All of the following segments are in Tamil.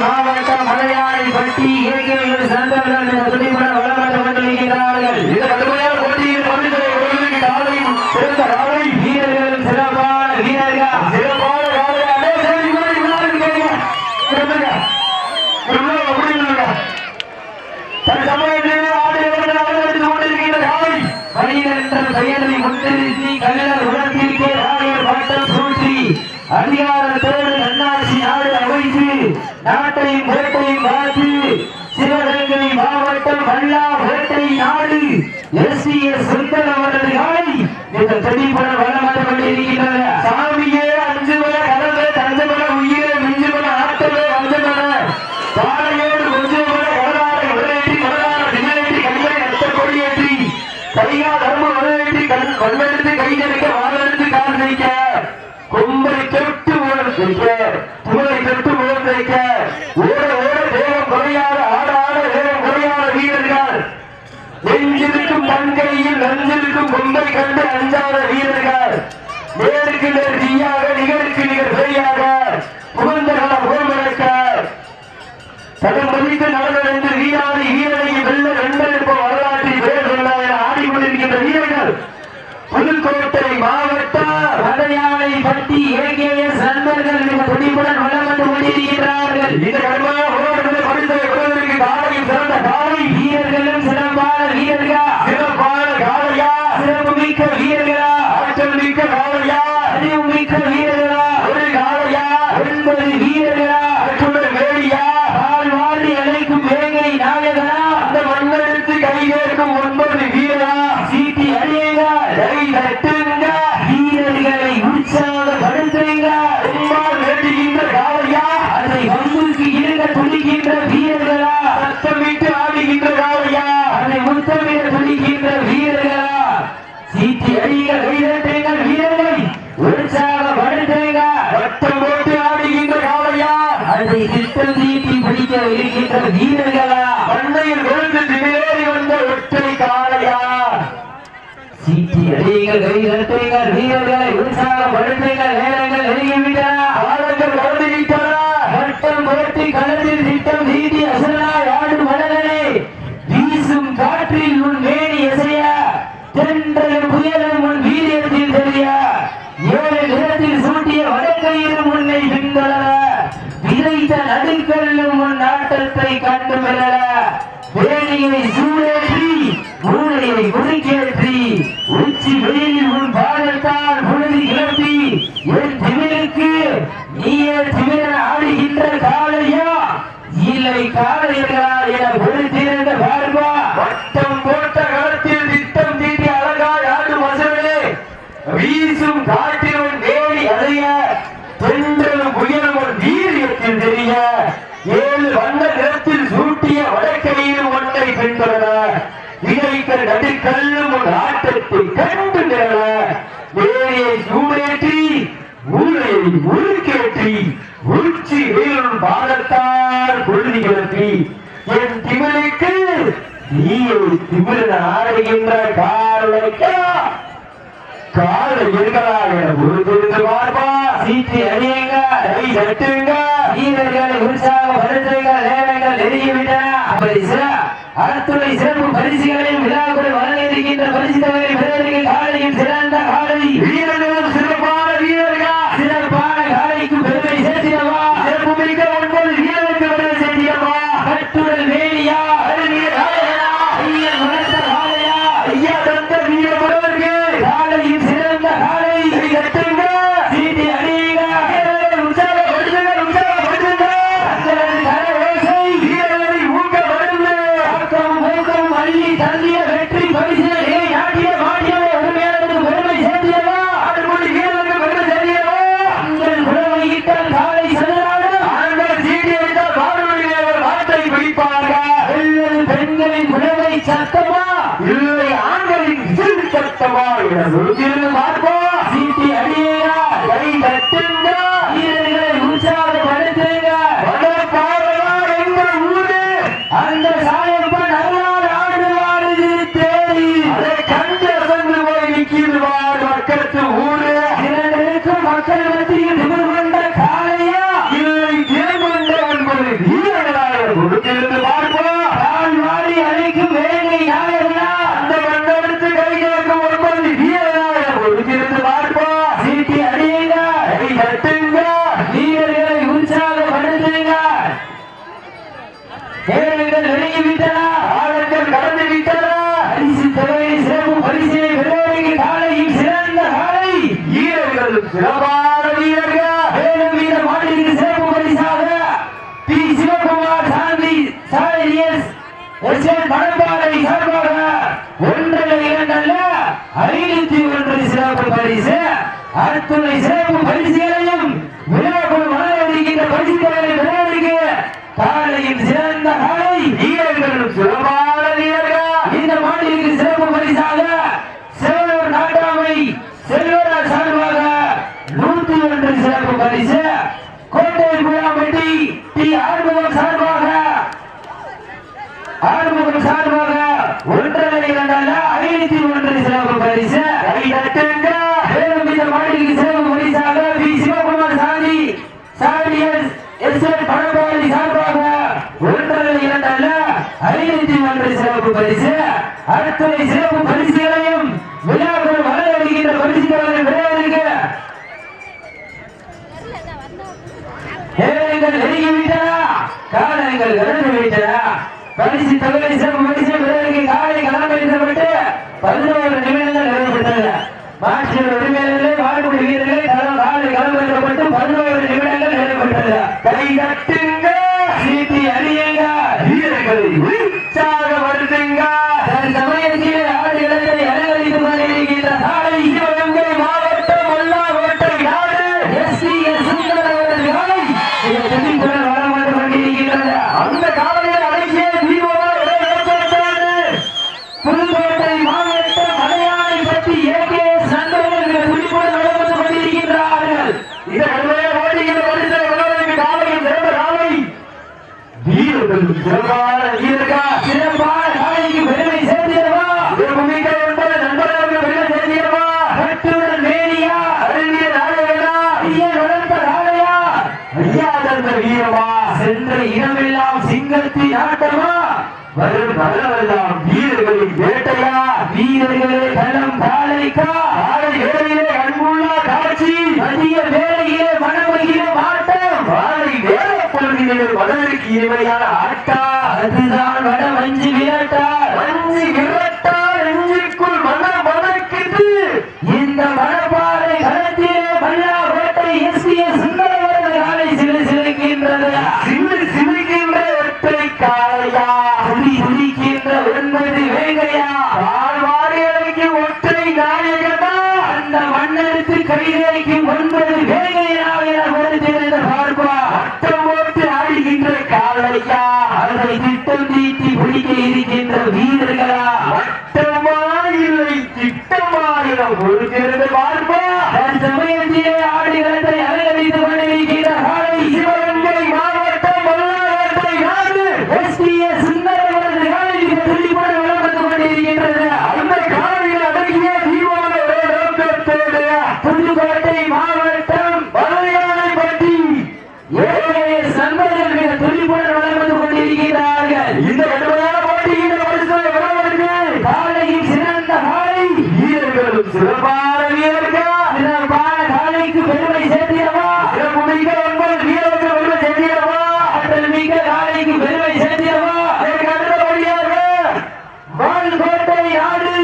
மாவட்டம் மலையாளி பட்டி இயற்கையில் சந்தர்கள் துணிபுடன் வளர்ந்து கொண்டிருக்கிறார்கள். வீரர்கள் சிறப்பான வீரர்கள் பெயரை முன்னிறுத்தி கல்லர் உடற்பிற்கே ராயர் பட்டம் சூட்டி அதிகாரத்தோடு நன்னாட்சி நாடு அமைத்து நாட்டையும் வேட்டையும் காத்து சிவகங்கை மாவட்டம் வல்லா வேட்டை நாடு எஸ் சுந்தர் அவர்கள் இந்த தெளிவுபட வளமாக கொண்டிருக்கின்றன. சாமியே அஞ்சுபட கடலை தஞ்சபட உயிரை மிஞ்சுபட ஆட்டவே அஞ்சபட பாலையோடு கொஞ்சபட கடலாரை உரையேற்றி கடலார நிலையேற்றி கையை அத்த கொடியேற்றி கையா தர்ம உரையேற்றி கல்லெடுத்து கைதெடுக்க வாழெடுத்து கால் வைக்க கொம்பை தொட்டு உழைக்க துளை தொட்டு உழைக்க ஓட ஓட தேவம் குறையாத ஆட ஆட தேவம் குறையாத வீரர்கள் நெஞ்சிருக்கும் தங்கையில் நஞ்சிருக்கும் கொம்பை கண்டு அஞ்சாத வீரர்கள் நேருக்கு நேர் தீயாக நிகருக்கு நிகர் பெரியாக புகழ்ந்த காலம் புகழ்மழைக்க தடம் பதித்து நடந்து வீராதி வீரனை வெள்ள வெண்டெடுப்ப வரலாற்றில் பேர் சொல்ல ஆடிக்கொண்டிருக்கின்ற வீரர்கள் புதுக்கோட்டை மாவட்டம் மலையாளை பட்டி ஏகேஎஸ் நண்பர்கள் மிக துணிப்புடன் வளம் வந்து கொண்டிருக்கிறார்கள். இந்த கடுமையான போராட்டத்தில் பரிசை பெறுவதற்கு காலையில் சிறந்த காலை வீரர்களும் சிறப்பான வீரர்களா சிறப்பான காலையா சிறப்பு மிக்க வீரர்களா ஆற்றல் மிக்க காலையா அறிவு மிக்க வீரர்களா ஒரு காலையா 9 வீரர்களா அற்றுடன் வேடியா கால் வாரி அழைக்கும் வேங்கை நாயகனா அந்த மண்ணெடுத்து கையேற்கும் 9 வீரரா சீட்டி அழியுங்க தட்டுங்க வீரர்களை உற்சாகப்படுத்துங்க உம்மால் வேண்டுகின்ற காலையா அதை வம்புக்கு இருக்க துணிகின்ற வீரர்களா சத்தமிட்டு ஆடுகின்ற காலையா அதை முத்தமிட துணிகின்ற வீரர்களா சீட்டி அழிக கைதட்டுங்க வீரர்களை உற்சாகப்படுத்துங்க வட்டம் போட்டு ஆடுகின்ற காலையா அதை திட்டம் தீட்டி பிடிக்க இருக்கின்ற வீரர்களா பண்ணையில் விழுந்து திடேறி வந்த ஒற்றை காலையா சீட்டி அடிகள் கைதட்டுங்கள் வீரர்களை உற்சாகப்படுத்துங்கள் நேரங்கள் நெருங்கிவிட்டன ஆழங்கள் வளர்ந்துவிட்டன வட்டம் போட்டி களத்தில் திட்டம் தீட்டி அசலாய் ஆடும் மனதனே வீசும் காற்றில் உன் மேனி எசைய தென்றலும் புயலும் உன் வீரியத்தில் தெரிய 7 நிறத்தில் சூட்டிய வடக்கையிலும் உன்னை பின்தொடர விதைத்த நடுக்கல்லும் உன் ஆட்டத்தை கண்டு மெல்ல வேணியை சூழேற்றி மூளையை முறுக்கேற்றி உச்சி வெயிலில் உன் பாதத்தால் பொழுது கிளப்பி என் திமிருக்கு நீயே திமிர ஆடுகின்ற காலையா இல்லை காலையர்களா என பொறுத்திருந்த பார்வா வட்டம் போட்ட களத்தில் திட்டம் தீட்டி அழகாய் ஆடும் வசவனே வீசும் காற்றினும் வேலி அதைய தென்றலும் புயலும் ஒரு வீரியத்தில் தெரிய 7 வண்ண நிறத்தில் சூட்டிய வடக்கையிலும் ஒன்றை பின்தொடர இடைக்கல் நடுக்கல்லும் ஒரு ஆட்டத்தை கண்டு நிற வேலையை சூடேற்றி மூளையை முறுக்கேற்றி உச்சி வேலும் பாதத்தால் பொழுதி கிளப்பி என் திமிழுக்கு நீயை திமிழ ஆடுகின்ற காலைக்கா காலை எங்களாக பொறுத்திருந்து பார்ப்பா சீட்டி அணியுங்க கை தட்டுங்க வீரர்களை உற்சாகப்படுத்துங்க நேரங்கள் நெருங்கிவிட்டன அறத்துறை சிறப்பு பரிசுகளையும் விழாக்கள் வழங்க இருக்கின்ற பரிசு தொகையை பெறுவதற்கு காலையும் சிறந்த காலை வீரர்களும் சிறப்பான வீரர்களா சிறப்பான காலைக்கு பெருமை சேர்த்திடவா சிறப்பு மிக்க 9 வீரருக்கு பெருமை சேர்த்திடவா கட்டுடல் வேலியா அருகிய காலையா ஐயன் வளர்த்த காலையா ஐயா தந்த வீரர்களுக்கு காலையும் சிறந்த காலை கட்டுங்க சீட்டி அணியுங்க தட்டுங்க வீரர்களை உற்சாகப்படுத்துங்க வடபாறையா எங்க ஊரு அந்த சாயப்பன் அருளால் ஆடுவாரு தேடி அதை கண்டு அசந்து போய் நிற்கிறது மக்களுக்கு ஊரு இரண்டிற்கும் மக்கள் மத்தியில் நிமிர் கொண்ட காலையா இல்லை திறமண்ட என்பது வீரர்களாக கொடுத்திருந்து பார்ப்போம் கால் மாறி அழைக்கும் வேலை நாயகனா அந்த மண்டபத்து கை கேட்கும் ஒன்பது வீரர்களாக கொடுத்திருந்து பார்ப்போம் சீட்டி அடியுங்க கை தட்டுங்க வீரர்களை உற்சாகப்படுத்துங்க வீரர்கள் வெளியிட்டன ஆளுங்கள் கடந்து விட்டன பரிசு தொகை சிறப்பு பரிசினை பெறுவதற்கு காலையில் சிறந்த காலை வீரர்கள் சிறப்பான வீரர்கள் மேலும் இந்த மாநிலத்திற்கு சிறப்பு பரிசாக பி சிவகுமார் சாந்தி சாரியஸ் எஸ்என் மணப்பாறை சார்பாக ஒன்றல்ல இரண்டல்ல 501 சிறப்பு பரிசு அத்துணை சிறப்பு பரிசுகளையும் விழாக்குழு வளர்கின்ற பரிசுகளை பெறுவதற்கு காலையில் சிறந்த காலை வீரர்களும் சிறப்பான வீரர்கள் இந்த மாநிலத்திற்கு சிறப்பு பரிசாக செல்வர் நாட்டாமை செல்வராஜ் சார்பாக 101 சிறப்பு பரிசு கோட்டை குழாம்பட்டி டி ஆறுமுகம் சார்பாக ஒன்றரை இரண்டால 501 சிறப்பு பரிசு மேலும் இந்த மாநிலத்திற்கு சிறப்பு பரிசாக பி சிவகுமார் சாந்தி சாரியஸ் எஸ்என் பணப்பாளி சார்பாக ஒன்றரை இரண்டால 501 சிறப்பு பரிசு அத்துணை சிறப்பு பரிசுகளையும் விழாக்கள் வளர்கின்ற பரிசுகளை விளையாடுங்க ஏழைகள் நெருங்கிவிட்டன காலங்கள் கடந்து விட்டன பரிசு தொகை சிறப்பு பரிசு விளையாடுங்க காலை களமிறக்கப்பட்டு 11 நிமிடங்கள் நிறைவேற்றப்பட்டது மாற்று உரிமையாளர்களே வாழ்வுடைய வீரர்களே காலை களமிறக்கப்பட்டு 11 நிமிடங்கள் நிறைவேற்றப்பட்டது கை தட்டுங்க சீட்டி அடியுங்க வீரர்களை உற்சாகப்படுத்துங்க சமயத்தில் ஆடுகளத்தை அலங்கரித்துக் கொண்டிருக்கின்ற நாளை சிவகங்கை மாவட்டம் மல்லாகோட்டை நாடு எஸ்.டி.எஸ். சுந்தரம் அவர்கள் காலை துணிப்புடன் வளம் வந்து கொண்டிருக்கின்றது அந்த காலையில் அடக்கிய தீபமாக புதுக்கோட்டை மாவட்டம் மலையாளிப்பட்டி ஏ.கே.எஸ். நண்பர்கள் துணிப்புடன் வளம் வந்து கொண்டிருக்கின்றார்கள் இந்த ஓடுகின்ற பரிசை வளர்வதற்கு காலையில் சிறந்த காலை வீரர்கள் சிறப்பான வீரர்கள் சிறப்பான காலைக்கு பெருமை சேர்த்திடவா மிக என்பது நண்பர்களுக்கு பெருமை சேர்த்திடவா கட்டுடன் மேனியா அருகிய நாயகனா ஐயன் வளர்ந்த காலையா ஐயா தந்த வீரமா சென்ற இடமெல்லாம் சிங்கத்தின் ஆட்டமா வரும் பலவெல்லாம் வீரர்களின் வேட்டையா வீரர்களே களம் காலைக்கா காலை வேளையிலே அன்புள்ள காட்சி மதிய வேளையிலே மனமகிழ ஆட்டம் வாழை வேலை பொழுதிலே மனதிற்கு இனிமையான ஆட்டா அதுதான் வட வஞ்சி விரட்டா வஞ்சி விரட்டா நெஞ்சுக்குள் மனம் மணக்குது இந்த மணப்பாறை களத்திலே மல்லா வேட்டை எஸ்.டி.எஸ். சுந்தரம் அவர்கள் காலை சிலுக்கின்றது சிலுக்கின்ற ஒற்றை காளையா துடிக்கின்ற 9 வேங்கையா வாழ்வாடிகளுக்கு ஒற்றை நாயகனா அந்த மன்னருக்கு கைதேக்கும் 9 வேங்கையா என வருகிறது பார்ப்பா அட்டம் போட்டு ஆடுகின்ற காளையா அதை திட்டம் தீட்டி பிடிக்க இருக்கின்ற வீரர்களா அட்டமா இல்லை திட்டமா என பொறுக்கிறது பார்ப்பா சமயத்திலே ஆடுகளத்தை அலங்கரித்துக் கொண்டிருக்கின்ற காலை சிவகங்கை மாவட்டம் மல்லாகோட்டை நாடு எஸ்.டி.எஸ். சுந்தரம் அவர்கள் காலைக்கு துடிப்புடன் வளம் வந்து கொண்டிருக்கின்றது அந்த காலையில் அடங்கிய தீபமாக நோக்கத்தோடு புதுக்கோட்டை மாவட்டம் மலையாளிப்பட்டி ஏ.கே.எஸ். நண்பர்கள் மிக துடிப்புடன் வளம் வந்து கொண்டிருக்கிறார்கள் இந்த கடுமையான போட்டியின் பரிசை பெறுவதற்கு காலையில் சிறந்த காலை வீரர்களும் சிறப்பான வீரர்கள் சிறப்பான காலைக்கு பெருமை சேர்த்திடவா சிறப்பு மிக்க 9 வீரர்கள் பெருமை சேர்த்திடவா ஆற்றல் மிக்க காலைக்கு பெருமை சேர்த்திடவா அதற்கு அடுத்தபடியாக வால்கோட்டை நாடு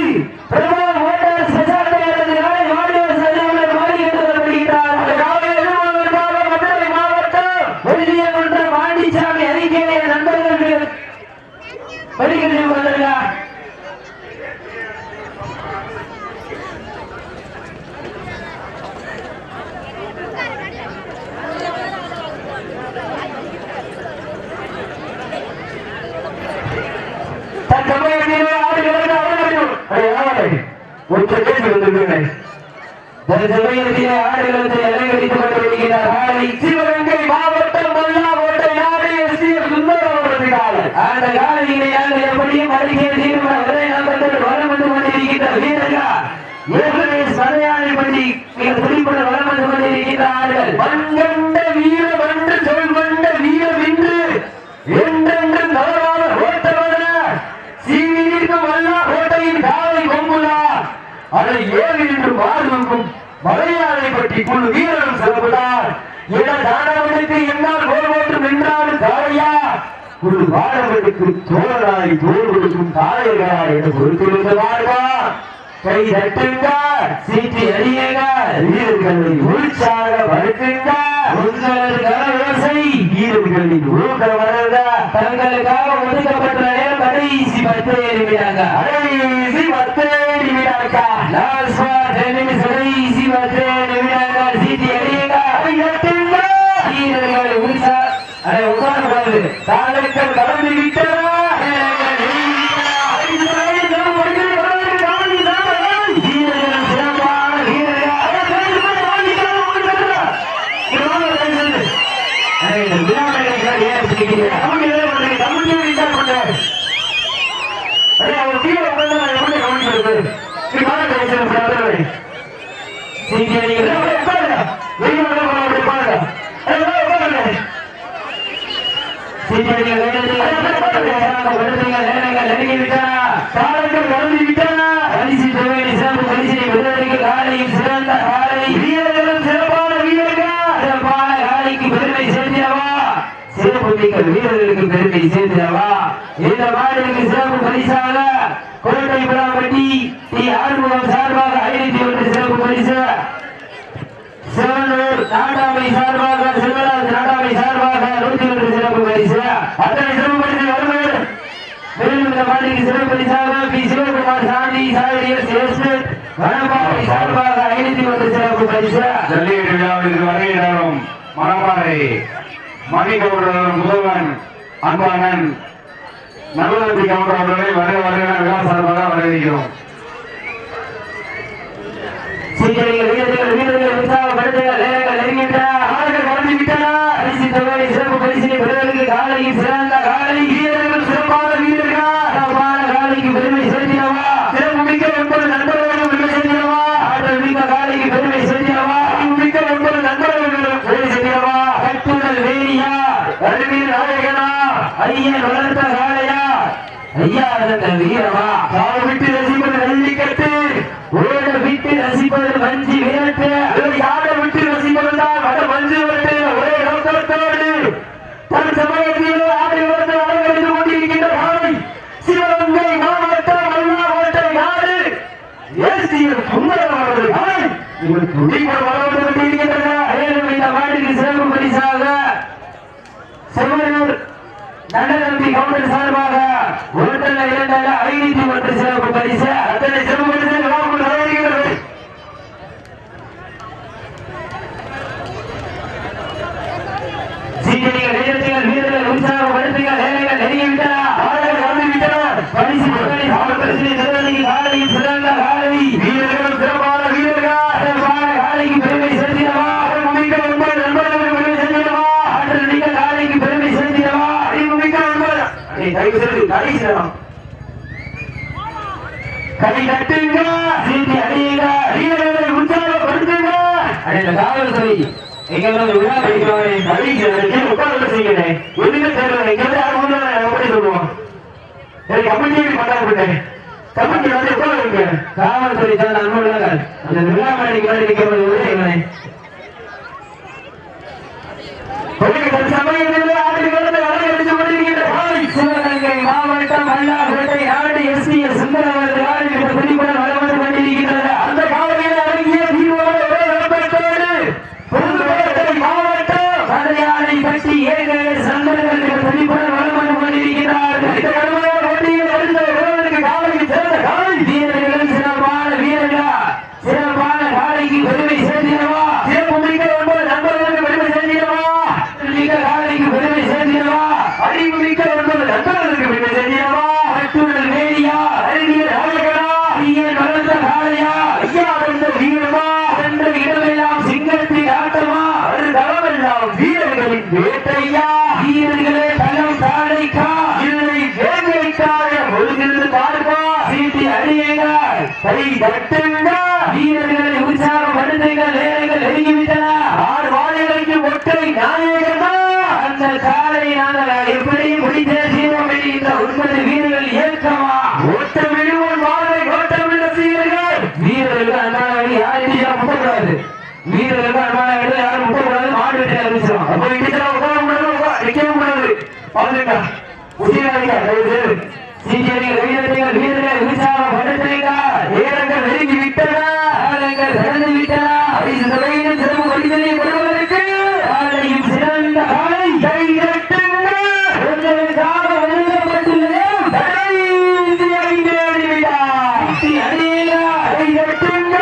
பிரபல மோட்டார் ஸ்பெஷாலிட்டி காலை வாடிவாசல் செல்வங்கள் மாறி என்று வருகிறார் அந்த காலை எதிர்கொள்வதற்காக மதுரை மாவட்டம் வெளியகுன்றம் மாண்டிச்சாமி அறிக்கையை நண்பர்கள் வருகிறேன் வருகிறார் தற்சமயத்திலே ஆடுகிறது அவர்கள் ஒரு கேள்வி வந்திருக்கிறேன் தற்சமயத்திலே ஆடுகளத்தை அலங்கரித்துக் கொண்டிருக்கிறார் காலை சிவகங்கை மாவட்டம் மல்லாக்கோட்டை நாடு எஸ்.டி.எம். சுந்தரவரத்துக்காரர். அந்த காலையிலே நாங்கள் எப்படியும் அருகே தீர்மானம் ஒரே நம்பத்தில் வரம் வந்து கொண்டிருக்கின்ற வீரர்கள் சதையானை பற்றி மிக துடிப்புடன் வரம் வந்து கொண்டிருக்கிறார்கள். மண்கண்ட வீரம் என்று சொல் கொண்ட வீரம் இன்று என்றென்று தவறான ஓட்டவன சீனிக்கும் மல்லாக்கோட்டையின் காலை கொம்புலா அதை ஏறி என்று வாழ்வுக்கும் மலையாளை பற்றி குழு வீரர்கள் செலவிட்டார். என தானவனுக்கு என்னால் கோல் போட்டு நின்றாலும் காளையா குழு வாழவனுக்கு தோழராய் தோல் கொடுக்கும் காளையர்களா என பொறுத்திருந்தார்களா. கை தட்டுங்க, சீட்டி அடியுங்க, வீரர்களின் உற்சாக வழக்குங்க, உங்களது கரவோசை வீரர்களின் ஊக்க வளர்க. தங்களுக்காக ஒதுக்கப்பட்ட நேரம் கடைசி 10 நிமிடங்க. கடைசி 10 நிமிடங்க. லாஸ்ட் 10 நிமிஷம் கடைசி 10 நிமிடங்க. சீட்டி அடியுங்க, கை தட்டுங்க, வீரர்கள் உற்சாக உட்கார்ந்து தாங்கள் கலந்து விட்டதா வீரர்களுக்கு பெருமை சேர்ந்தவா. இந்த மாநிலக்கு சிறப்பு பரிசாக கோட்டை விழாப்பட்டி டி ஆறுமுகம் சார்பாக 501 சிறப்பு பரிசு, சிவனூர் நாடாமை சார்பாக செல்வராஜ் நாடாமை சார்பாக 101 சிறப்பு பரிசு. அத்தனை சிறப்பு பரிசு வருவது மேலும் இந்த மாநிலக்கு சிறப்பு பரிசாக பி சிவகுமார் சாந்தி சாயரியர் சேஸ்ட் வனப்பாறை சார்பாக 501 சிறப்பு பரிசு. ஜல்லிக்கட்டு விழாவிற்கு வருகிறாரும் மணப்பாறை மணிகவுடர் முதல்வன் அன்பானன் நடுவத்தி கவுண்டர் அவர்களை வருகிற விழா சார்பாக வரவேற்கிறோம். வீரர்கள் உற்சாகப்படுத்துங்கள், நேரங்கள் நெருங்கிவிட்டன, ஆளுகள் வளர்ந்துவிட்டன. பரிசு தொகை சிறப்பு பரிசினை பெறுவதற்கு காலையில் சிறந்த காலை வீரர்கள் சிறப்பான வீரர்கள் சிறப்பான காலைக்கு பெருமை சேர்த்தினவா. சிறப்பு மிக்க 9 நண்பர்களும் பெருமை சேர்த்தினவா. ஆற்றல் மிக்க காலைக்கு பெருமை சேர்த்தினவா. மிக்க 9 நண்பர்களும் பெருமை சேர்த்தினவா. கட்டுதல் வேணியா அறிவியல் நாயகனா ஐயன் வளர்த்த காளையா ஐயா இருந்த வீரமா. கால் விட்டு ரசிப்பது ஜல்லிக்கட்டு, ஓட விட்டு ரசிப்பது வஞ்சி விரட்டு, யாரை விட்டு ரசிப்பதுதான் வட மஞ்சு விரட்டு. ஒரே நோக்கத்தோடு தன் சமயத்தில் ஆடை வந்து அலங்கரித்து கொண்டிருக்கின்ற காலை சிவகங்கை மாவட்டம் மல்லாக்கோட்டை நாடு எஸ்.டி.எம். சுந்தரவரது காலை இவருக்கு உரிமை வளர்ந்து கொண்டிருக்கின்றன. மேலும் இந்த மாட்டுக்கு சிறப்பு பரிசாக செம்மனூர் நடனம்பி கவுண்டர் சார்பாக 1,2,501 சிறப்பு பரிசு. அத்தனை சிறப்பு பரிசு வரவேற்கிறது. சீக்கிரங்கள் நேரத்தில் வீரர்கள் உற்சாகப்படுத்துங்கள், நேரங்கள் நெருங்கிவிட்டன, ஆளுகள் வந்துவிட்டன. பரிசு காலையில் சிறந்த காலை வீரர்கள் சிறப்பான வீரர்கள் சிறப்பான காலைக்கு பெருமை சேர்த்தினவா. மிக்க 9 நண்பர்களுக்கு பெருமை சேர்த்தினவா. ஆற்றல் மிக்க காலைக்கு பெருமை சேர்த்தினவா. அறிவு மிக்க 9 கை தட்டுங்க, சீட்டி அடியுங்க, வீரர்களை உற்சாகப்படுத்துங்க. அடைந்த காவல்துறை எங்களோட விழா வைக்கிறேன் உட்கார்ந்து செய்கிறேன். ஒன்றுமே தேர்தல் எங்கே எப்படி சொல்லுவோம். எனக்கு கமிட்டி பண்ணாங்க கமிட்டி வந்து உட்கார்ந்து காவல்துறை தான் அன்புள்ளார்கள். அந்த விழா மேடைக்கு முன்னாடி நிற்கிறேன். சிவகங்கை மாவட்டம் மல்லாக்கோட்டை நாடு எஸ்.டி.எம். சுந்தரவரது குடிபுடன் வளர்ந்து கொண்டிருக்கிறது. அந்த காலையில் அடங்கிய புதுக்கோட்டை மாவட்டம் மலையாளை பற்றி ஏழு சந்தனங்களுக்கு குடிபுடன் வளர்ந்து கொண்டிருக்கிறார்கள். இந்த கடுமையான போட்டியில் அடுத்த ஒருவருக்கு காலையில் சிறந்த காலை வீரர்கள் சிறப்பான வீரர்களா சிறப்பான காலைக்கு பெருமை சேர்த்தினவா. சிறப்பு மிக்க 9 நண்பர்களுக்கு பெருமை சேர்த்தினவா. காலைக்கு பெருமை வேட்டையா வீரர்களே களம் தாழைக்கா இல்லை வேங்கைக்காக ஒழுங்கிருந்து பார்ப்பா சீட்டி அடியுங்கள் கை தட்டுங்க வீரர்களை உற்சாகப்படுத்துங்கள் நேரங்கள் நெருங்கிவிட்டன ஆறு வாழைகளுக்கு ஒற்றை நாயகமா அந்த காலை நாங்கள் எப்படி முடித்தே தீர்வோம் இந்த 9 வீரர்கள் ஏற்கமா ஓட்டம் விடுவோம் வாழை ஓட்டம் விட செய்கிறீர்கள் வீரர்கள் அன்றாட யாரும் முட்டக்கூடாது வீரர்கள் அன்றாட யாரும் முட்டக்கூடாது மாடு வெட்டி அறிவிச்சிடும் அப்போ நிற்கவும் கூடாது பாருங்க உச்சியாதிகள் சீட்டியடிகள் வீரர்களை உற்சாகப்படுத்துங்க நேரங்கள் நெருங்கி விட்டன காலங்கள் கடந்து விட்டன சிறப்பு பரிசனை கொடுப்பதற்கு காலையும் சிறந்த காலை கை தட்டுங்க உங்களுக்காக வழங்கப்பட்டுள்ளது கடைசி 5 நிமிடம் கை தட்டுங்க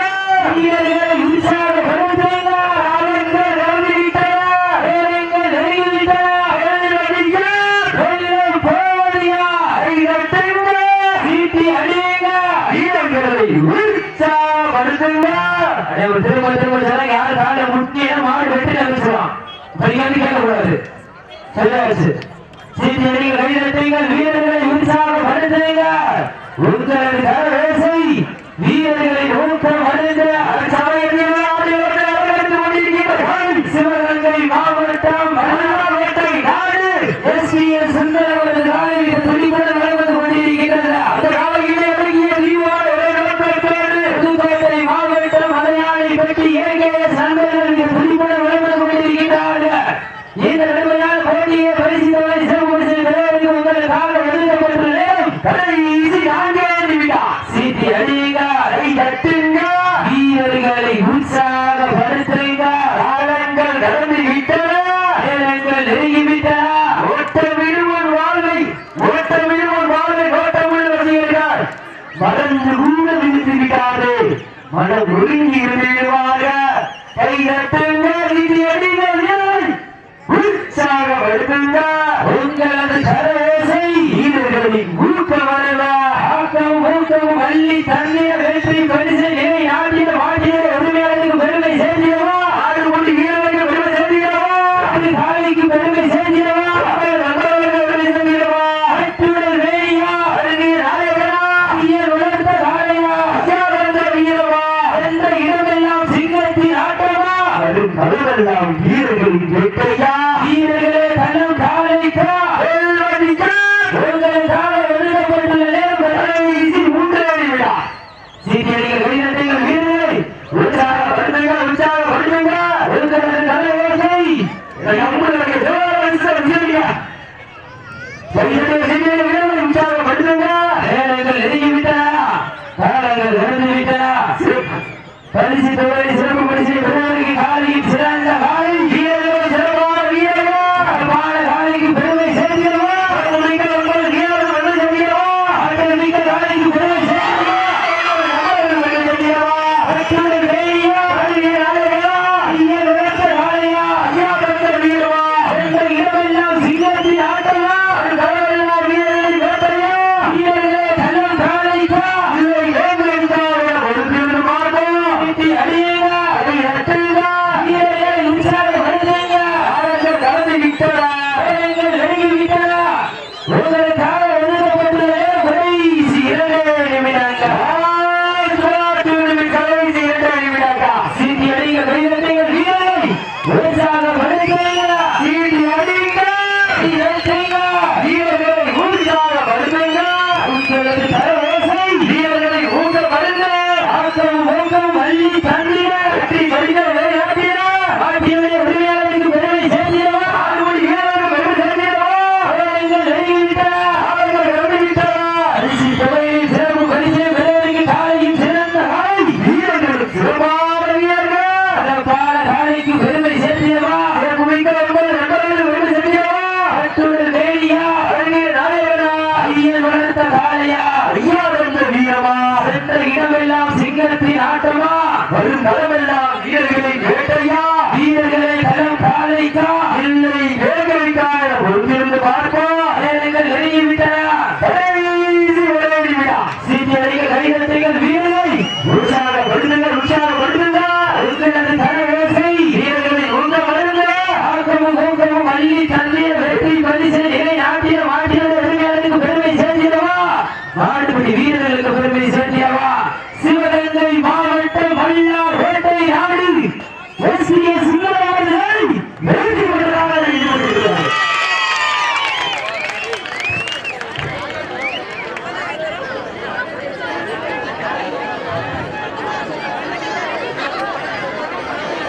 வீரர்களை உற்சாகப்படுத்துங்க காலங்கள் கடந்து விட்டன நேரங்கள் நெருங்கி விட்டன வெள்ளம் போவதியா கை தட்டுங்க சீட்டி அடியுங்க வீரர்களை உற்சாகப்படுத்துங்க திரும்ப யாரு கால முக்கிய மாடு வெட்டி அறிவிச்சிடலாம் கேட்கக்கூடாது சரியாச்சு சீட்டி அடிகள் கைதட்டுங்கள் வீரர்களை உற்சாகப்படுத்துங்க உங்களது கரவேசை வீரர்களை ஊக்கப்படுத்த சிவகங்கை மாவட்டம் வேட்டை நாடு SPL சுந்தரம் அவரது காலையில் துணிப்புடன் வளர்ந்து கொண்டிருக்கின்றது அந்த காலையிலே புதுக்கோட்டை மாவட்டம் அடையாளை பற்றி AKS நண்பர்களுக்கு துணிப்புடன் வளர்ந்து கொண்டிருக்கின்றார்கள் இந்த நடுமையான போட்டியை பரிசுத்தவரை சிறப்பு பெறுவதற்கு உங்கள் காலம் எழுதப்பட்டுள்ள கடைசி 4 நிமிடம் சீட்டி அடியுங்க கை தட்டுங்க வீரர்களை உற்சாகப்படுத்துங்க காலங்கள் கடந்து விட்டன நேரங்கள் நெருங்கி விட்டன ஓட்டம் விடுவோர் வாழ்வை ஓட்டம் உள்ள ரசிகர்கள் மறந்து கூட விழுந்து விட்டாரு மனம் ஒருங்கி விடுவாங்க கை தட்டுங்க சீட்டி அடிங்க உற்சாகப்படுத்துங்க உங்களது கரவேசை வீரர்களின் ஊக்கம் வருவ ஊக்கம் வள்ளி தண்ணீர் வெற்றி பரிசு நிலை நாட்டிய மாட்டிய உரிமையாளருக்கு பெருமை சேர்ந்திடவா 6 கோடி வீரர்களுக்கு பெருமை சேர்ந்திடவா காலைக்கு பெருமை சேர்ந்திடவா நண்பர்களுக்கு பெருமை சேர்ந்திடவா அட்டுடல் வேணியா அருகில் நாயகனா உலர்த்த காலையா வீரவா என்ற இடமெல்லாம் சிங்கத்தின் ஆட்டமா வரும் நடுவெல்லாம் வீரர்களின் வெட்டையா வீரர்களே களம் காலைக்கா உங்கள் காலை எழுதப்பட்டுள்ள நேரம் 3 நிமிடம் சீட்டியடிகள் வீரர்கள் வீரர்களை உற்சாகப்படுத்துங்க உங்களது தலைவர்களை உற்சாகப்படுத்துங்க நேரங்கள் நெருங்கி விட்டன காலங்கள் கடந்து விட்டன பரிசு தொகை சிறப்பு பரிசை பெறுவதற்கு காலையில் சிறந்த காலை வீரர்கள் சிறப்பான வீரர்கள் காலைக்கு பெருமை சேர்க்கிறவா காலைக்கு பெருமை இடமெல்லாம் சிங்கத்தின் ஆட்டமா பெருமை சேர்த்தியவா ஸ்ரீ சுந்தரா